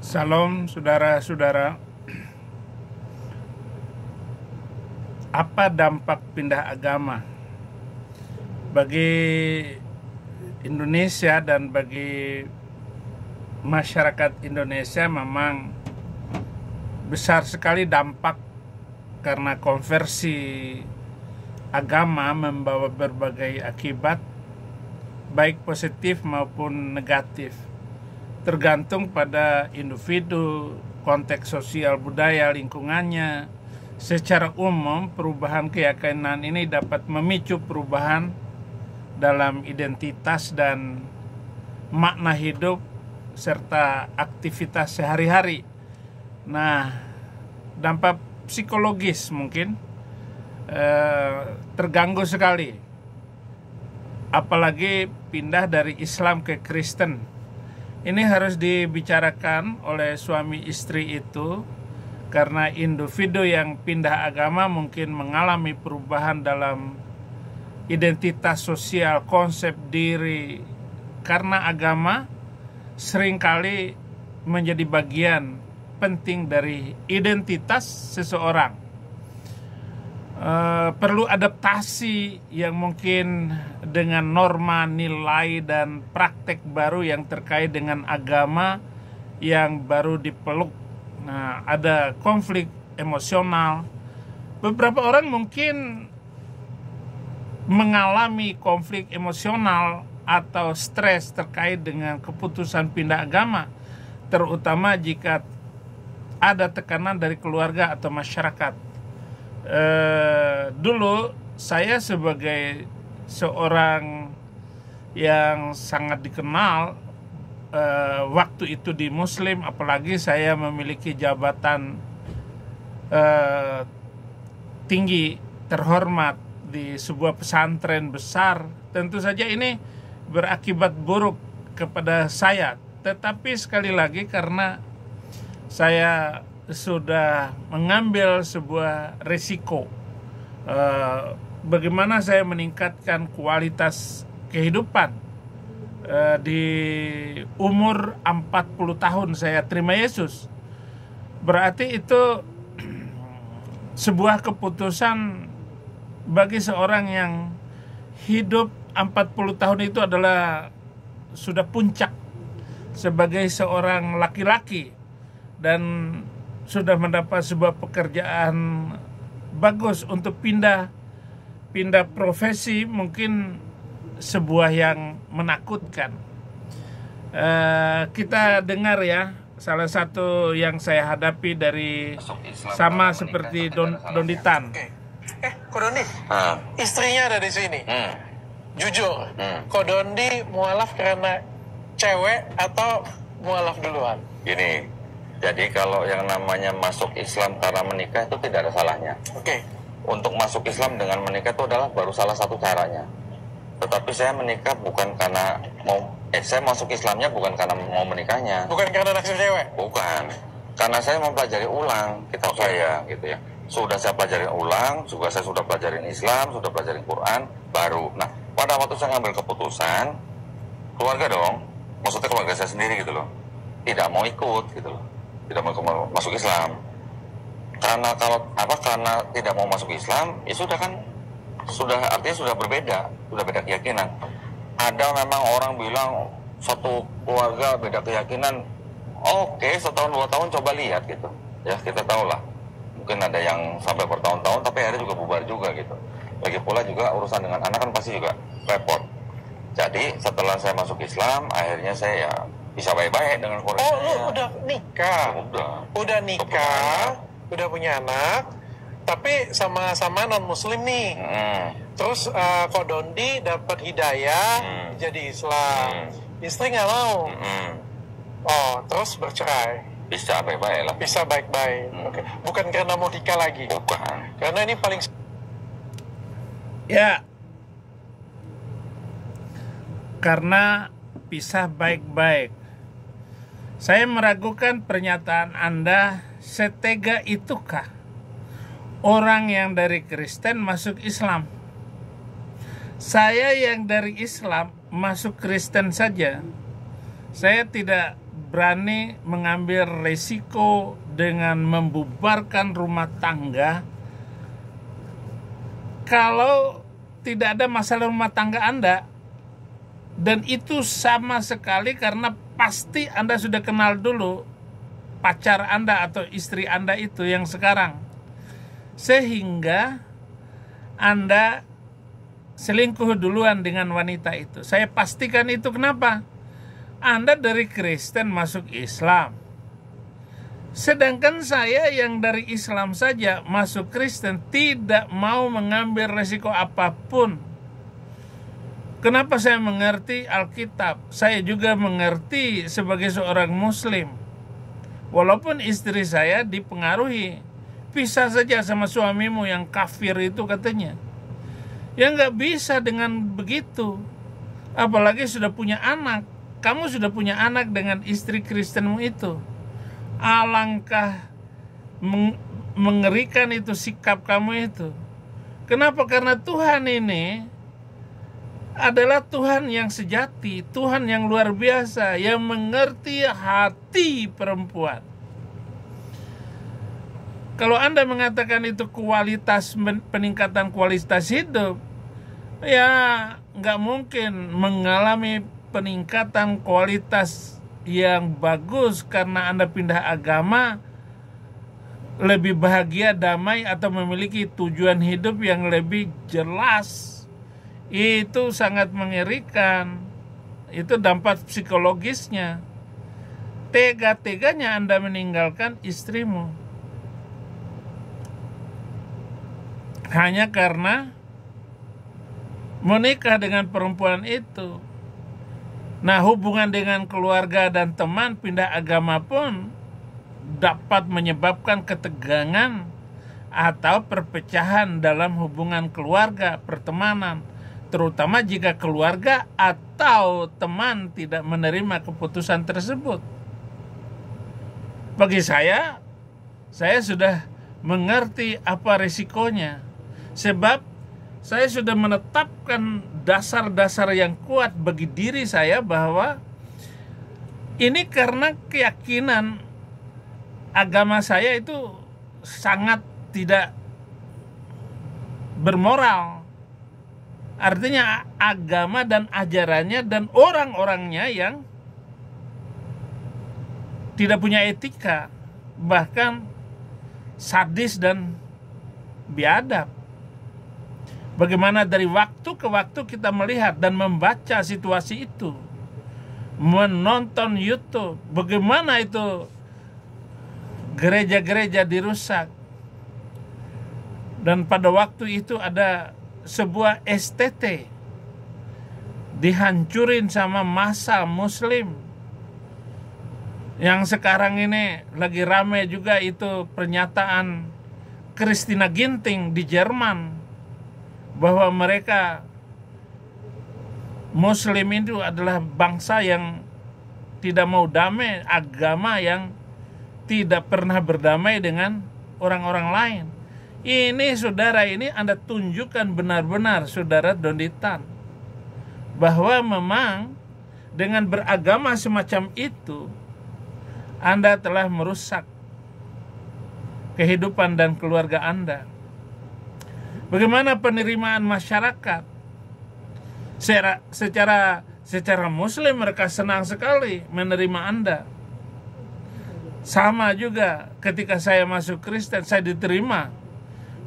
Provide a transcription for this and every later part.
Salam saudara-saudara. Apa dampak pindah agama bagi Indonesia dan bagi masyarakat Indonesia? Memang besar sekali dampak, karena konversi agama membawa berbagai akibat, baik positif maupun negatif, tergantung pada individu, konteks sosial, budaya, lingkungannya. Secara umum, perubahan keyakinan ini dapat memicu perubahan dalam identitas dan makna hidup serta aktivitas sehari-hari. Nah, dampak psikologis mungkin terganggu sekali, apalagi pindah dari Islam ke Kristen. Ini harus dibicarakan oleh suami istri itu, karena individu yang pindah agama mungkin mengalami perubahan dalam identitas sosial, konsep diri, karena agama seringkali menjadi bagian penting dari identitas seseorang. Perlu adaptasi yang mungkin dengan norma, nilai, dan praktek baru yang terkait dengan agama yang baru dipeluk. Nah, ada konflik emosional. Beberapa orang mungkin mengalami konflik emosional atau stres terkait dengan keputusan pindah agama, terutama jika ada tekanan dari keluarga atau masyarakat. Dulu saya sebagai seorang yang sangat dikenal waktu itu di Muslim, apalagi saya memiliki jabatan tinggi terhormat di sebuah pesantren besar, tentu saja ini berakibat buruk kepada saya. Tetapi sekali lagi, karena saya sudah mengambil sebuah risiko, bagaimana saya meningkatkan kualitas kehidupan. Di umur 40 tahun saya terima Yesus. Berarti itu sebuah keputusan bagi seorang yang hidup 40 tahun, itu adalah sudah puncak sebagai seorang laki-laki, dan sudah mendapat sebuah pekerjaan bagus. Untuk pindah profesi mungkin sebuah yang menakutkan. Kita dengar ya, salah satu yang saya hadapi dari sama seperti Donditan. Ko Dondi, istrinya ada di sini. Jujur, Ko Dondi mualaf karena cewek atau mualaf duluan? Gini, jadi kalau yang namanya masuk Islam karena menikah itu tidak ada salahnya. Oke. Untuk masuk Islam dengan menikah itu adalah baru salah satu caranya. Tetapi saya menikah bukan karena saya masuk Islamnya bukan karena mau menikahnya. Bukan karena naksir cewek? Bukan. Karena saya mempelajari ulang kitab saya, gitu ya. Sudah saya pelajarin ulang, juga saya sudah pelajarin Islam, sudah pelajarin Quran, baru. Nah, pada waktu saya ngambil keputusan, keluarga dong, maksudnya keluarga saya sendiri gitu loh, tidak mau ikut gitu loh, tidak mau masuk Islam. Karena karena tidak mau masuk Islam, ya sudah kan, artinya sudah beda keyakinan. Ada memang orang bilang satu keluarga beda keyakinan, oke, setahun 2 tahun coba lihat gitu, ya kita tahu lah. Mungkin ada yang sampai bertahun-tahun, tapi ada juga bubar juga gitu. Lagi pula juga urusan dengan anak kan pasti juga repot. Jadi setelah saya masuk Islam, akhirnya saya ya bisa baik-baik dengan keluarga saya. Lu udah nikah? Udah nikah, udah punya anak, tapi sama-sama non-muslim nih. Terus Ko Dondi dapat hidayah jadi Islam. Istri nggak mau. Oh, terus bercerai. Bisa baik-baik lah. Bisa baik-baik. Oke. Bukan karena mau nikah lagi. Bukan. Karena ini paling... Ya, karena pisah baik-baik. Saya meragukan pernyataan Anda. Setega itukah orang yang dari Kristen masuk Islam? Saya yang dari Islam masuk Kristen saja, saya tidak berani mengambil resiko dengan membubarkan rumah tangga kalau tidak ada masalah rumah tangga Anda? Dan itu sama sekali karena pasti Anda sudah kenal dulu pacar Anda atau istri Anda itu yang sekarang, sehingga Anda selingkuh duluan dengan wanita itu. Saya pastikan itu. Kenapa? Anda dari Kristen masuk Islam, sedangkan saya yang dari Islam saja masuk Kristen tidak mau mengambil resiko apapun. Kenapa saya mengerti Alkitab? Saya juga mengerti sebagai seorang Muslim. Walaupun istri saya dipengaruhi, pisah saja sama suamimu yang kafir itu katanya. Ya nggak bisa dengan begitu. Apalagi sudah punya anak. Kamu sudah punya anak dengan istri Kristenmu itu. Alangkah mengerikan itu sikap kamu itu. Kenapa? Karena Tuhan ini adalah Tuhan yang sejati, Tuhan yang luar biasa, yang mengerti hati perempuan. Kalau Anda mengatakan itu peningkatan kualitas hidup, ya nggak mungkin mengalami peningkatan kualitas yang bagus karena Anda pindah agama, lebih bahagia, damai, atau memiliki tujuan hidup yang lebih jelas. Itu sangat mengerikan. Itu dampak psikologisnya. Tega-teganya Anda meninggalkan istrimu hanya karena menikah dengan perempuan itu. Nah, hubungan dengan keluarga dan teman, pindah agama pun dapat menyebabkan ketegangan atau perpecahan dalam hubungan keluarga, pertemanan, terutama jika keluarga atau teman tidak menerima keputusan tersebut. Bagi saya sudah mengerti apa risikonya, sebab saya sudah menetapkan dasar-dasar yang kuat bagi diri saya bahwa ini karena keyakinan agama saya itu sangat tidak bermoral. Artinya agama dan ajarannya dan orang-orangnya yang tidak punya etika, bahkan sadis dan biadab. Bagaimana dari waktu ke waktu kita melihat dan membaca situasi itu, menonton YouTube, bagaimana itu gereja-gereja dirusak. Dan pada waktu itu ada sebuah STT dihancurin sama massa Muslim. Yang sekarang ini lagi ramai juga itu pernyataan Christina Ginting di Jerman, bahwa mereka Muslim itu adalah bangsa yang tidak mau damai, agama yang tidak pernah berdamai dengan orang-orang lain. Ini saudara, ini Anda tunjukkan benar-benar saudara Donditan, bahwa memang dengan beragama semacam itu Anda telah merusak kehidupan dan keluarga Anda. Bagaimana penerimaan masyarakat? Secara Muslim mereka senang sekali menerima Anda. Sama juga ketika saya masuk Kristen, saya diterima.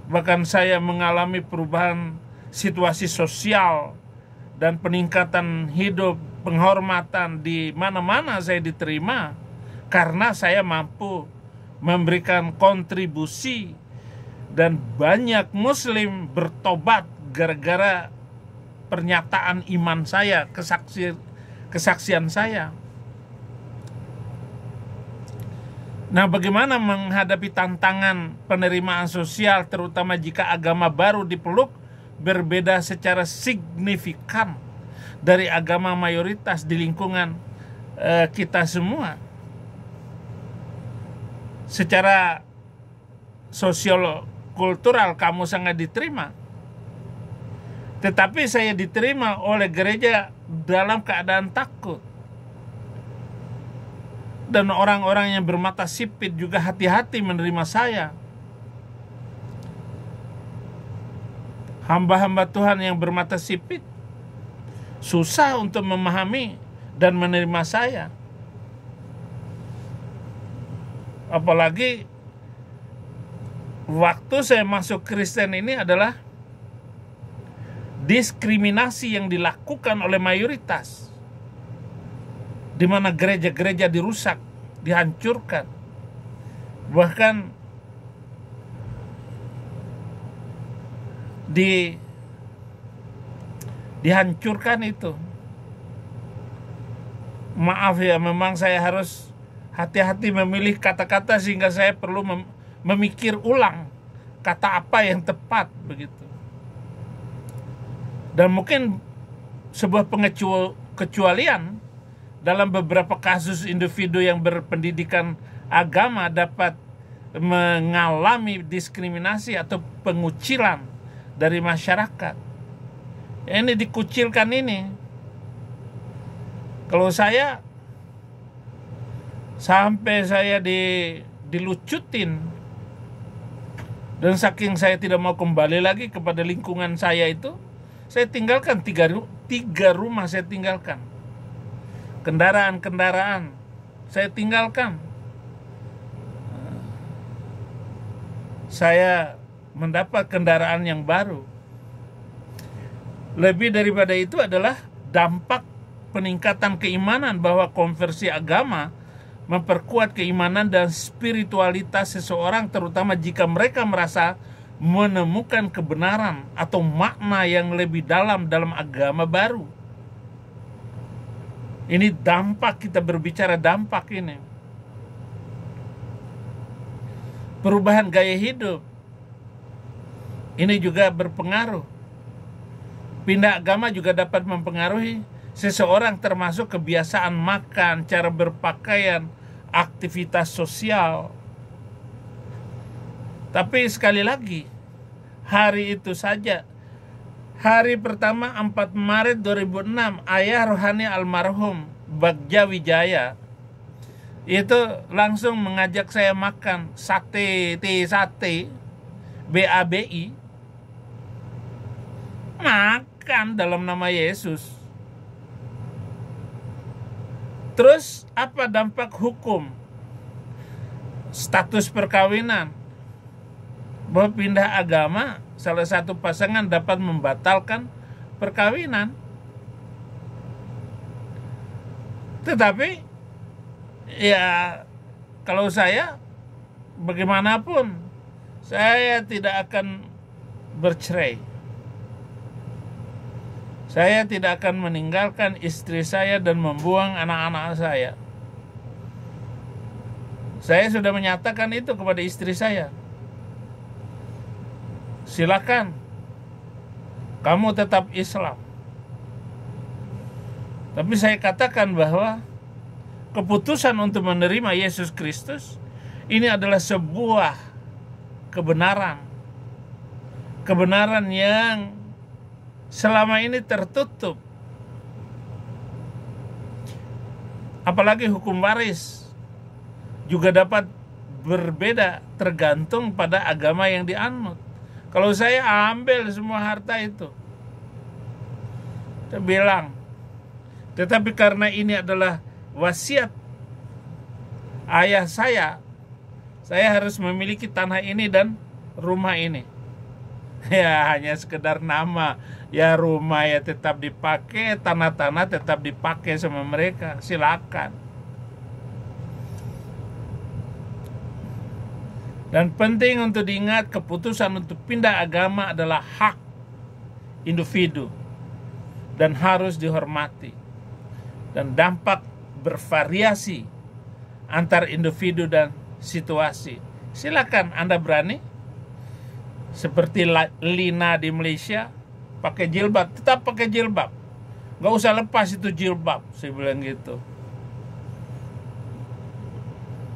Bahkan saya mengalami perubahan situasi sosial dan peningkatan hidup, penghormatan, di mana-mana saya diterima karena saya mampu memberikan kontribusi. Dan banyak Muslim bertobat gara-gara pernyataan iman saya, kesaksian saya. Nah, bagaimana menghadapi tantangan penerimaan sosial, terutama jika agama baru dipeluk berbeda secara signifikan dari agama mayoritas di lingkungan kita semua? Secara kultural kamu sangat diterima, tetapi saya diterima oleh gereja dalam keadaan takut. Dan orang-orang yang bermata sipit juga hati-hati menerima saya. Hamba-hamba Tuhan yang bermata sipit susah untuk memahami dan menerima saya. Apalagi waktu saya masuk Kristen ini adalah diskriminasi yang dilakukan oleh mayoritas, di mana gereja-gereja dirusak, dihancurkan, bahkan dihancurkan itu. Maaf ya, memang saya harus hati-hati memilih kata-kata sehingga saya perlu memikir ulang kata apa yang tepat begitu. Dan mungkin sebuah kecualian dalam beberapa kasus individu yang berpendidikan agama dapat mengalami diskriminasi atau pengucilan dari masyarakat. Ini dikucilkan ini. Kalau saya sampai saya dilucutin, dan saking saya tidak mau kembali lagi kepada lingkungan saya itu, saya tinggalkan tiga rumah saya tinggalkan. Kendaraan saya tinggalkan. Saya mendapat kendaraan yang baru. Lebih daripada itu adalah dampak peningkatan keimanan, bahwa konversi agama memperkuat keimanan dan spiritualitas seseorang, terutama jika mereka merasa menemukan kebenaran atau makna yang lebih dalam agama baru. Ini dampak, kita berbicara dampak ini. Perubahan gaya hidup ini juga berpengaruh. Pindah agama juga dapat mempengaruhi seseorang, termasuk kebiasaan makan, cara berpakaian, aktivitas sosial. Tapi sekali lagi, hari itu saja, hari pertama 4 Maret 2006, ayah rohani almarhum Bagja Wijaya itu langsung mengajak saya makan sate, BABI, makan dalam nama Yesus. Terus apa dampak hukum? Status perkawinan, bahwa pindah agama salah satu pasangan dapat membatalkan perkawinan. Tetapi ya, kalau saya bagaimanapun saya tidak akan bercerai. Saya tidak akan meninggalkan istri saya dan membuang anak-anak saya. Saya sudah menyatakan itu kepada istri saya. Silakan, kamu tetap Islam. Tapi saya katakan bahwa keputusan untuk menerima Yesus Kristus ini adalah sebuah kebenaran. Kebenaran yang selama ini tertutup. Apalagi hukum waris juga dapat berbeda tergantung pada agama yang dianut. Kalau saya ambil semua harta itu, saya bilang, tetapi karena ini adalah wasiat ayah saya harus memiliki tanah ini dan rumah ini. Ya hanya sekedar nama, ya rumah ya tetap dipakai, tanah-tanah tetap dipakai sama mereka, silakan. Dan penting untuk diingat, keputusan untuk pindah agama adalah hak individu dan harus dihormati. Dan dampak bervariasi antar individu dan situasi. Silakan Anda berani. Seperti Lina di Malaysia, pakai jilbab, tetap pakai jilbab. Gak usah lepas itu jilbab, saya bilang gitu.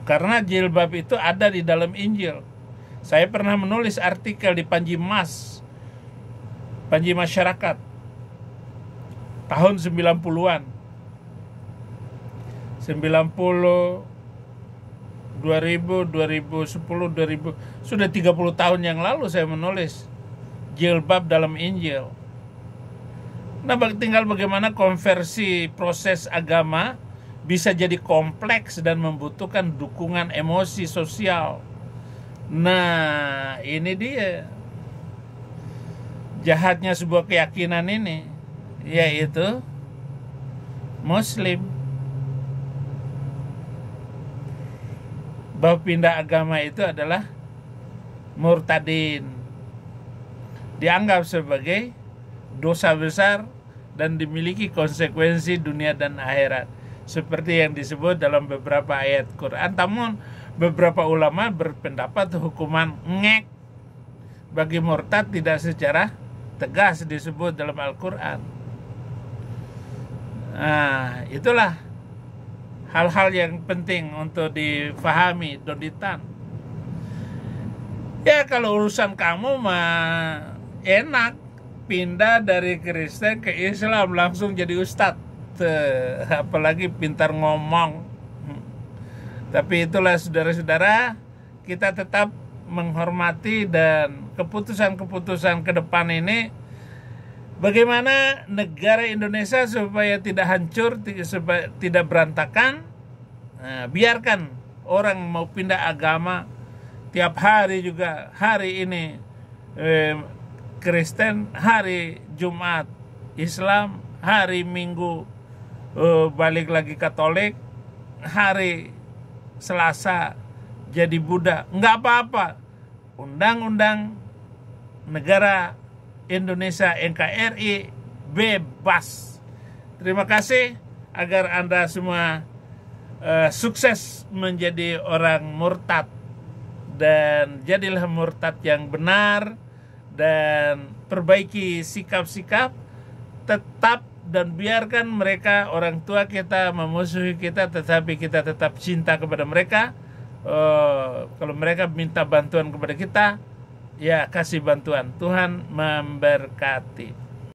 Karena jilbab itu ada di dalam Injil. Saya pernah menulis artikel di Panji Masyarakat tahun 90-an. 90 2000, 2010, 2000, sudah 30 tahun yang lalu saya menulis jilbab dalam Injil. Nah, tinggal bagaimana konversi proses agama bisa jadi kompleks dan membutuhkan dukungan emosi sosial. Nah, ini dia jahatnya sebuah keyakinan ini, yaitu Muslim. Bahwa pindah agama itu adalah murtadin, dianggap sebagai dosa besar dan dimiliki konsekuensi dunia dan akhirat, seperti yang disebut dalam beberapa ayat Quran. Namun beberapa ulama berpendapat hukuman ngek bagi murtad tidak secara tegas disebut dalam Al-Quran. Nah, itulah hal-hal yang penting untuk difahami, Doditan. Ya, kalau urusan kamu mah enak, pindah dari Kristen ke Islam langsung jadi ustadz, apalagi pintar ngomong. Tapi itulah saudara-saudara, kita tetap menghormati dan keputusan-keputusan ke depan ini, bagaimana negara Indonesia supaya tidak hancur, supaya tidak berantakan. Nah, biarkan orang mau pindah agama tiap hari juga. Hari ini Kristen, hari Jumat Islam, hari Minggu balik lagi Katolik, hari Selasa jadi Buddha. Nggak apa-apa. Undang-undang negara Indonesia NKRI bebas. Terima kasih, agar Anda semua sukses menjadi orang murtad, dan jadilah murtad yang benar, dan perbaiki sikap-sikap, tetap dan biarkan mereka, orang tua kita, memusuhi kita, tetapi kita tetap cinta kepada mereka. Kalau mereka minta bantuan kepada kita, ya kasih bantuan. Tuhan memberkati.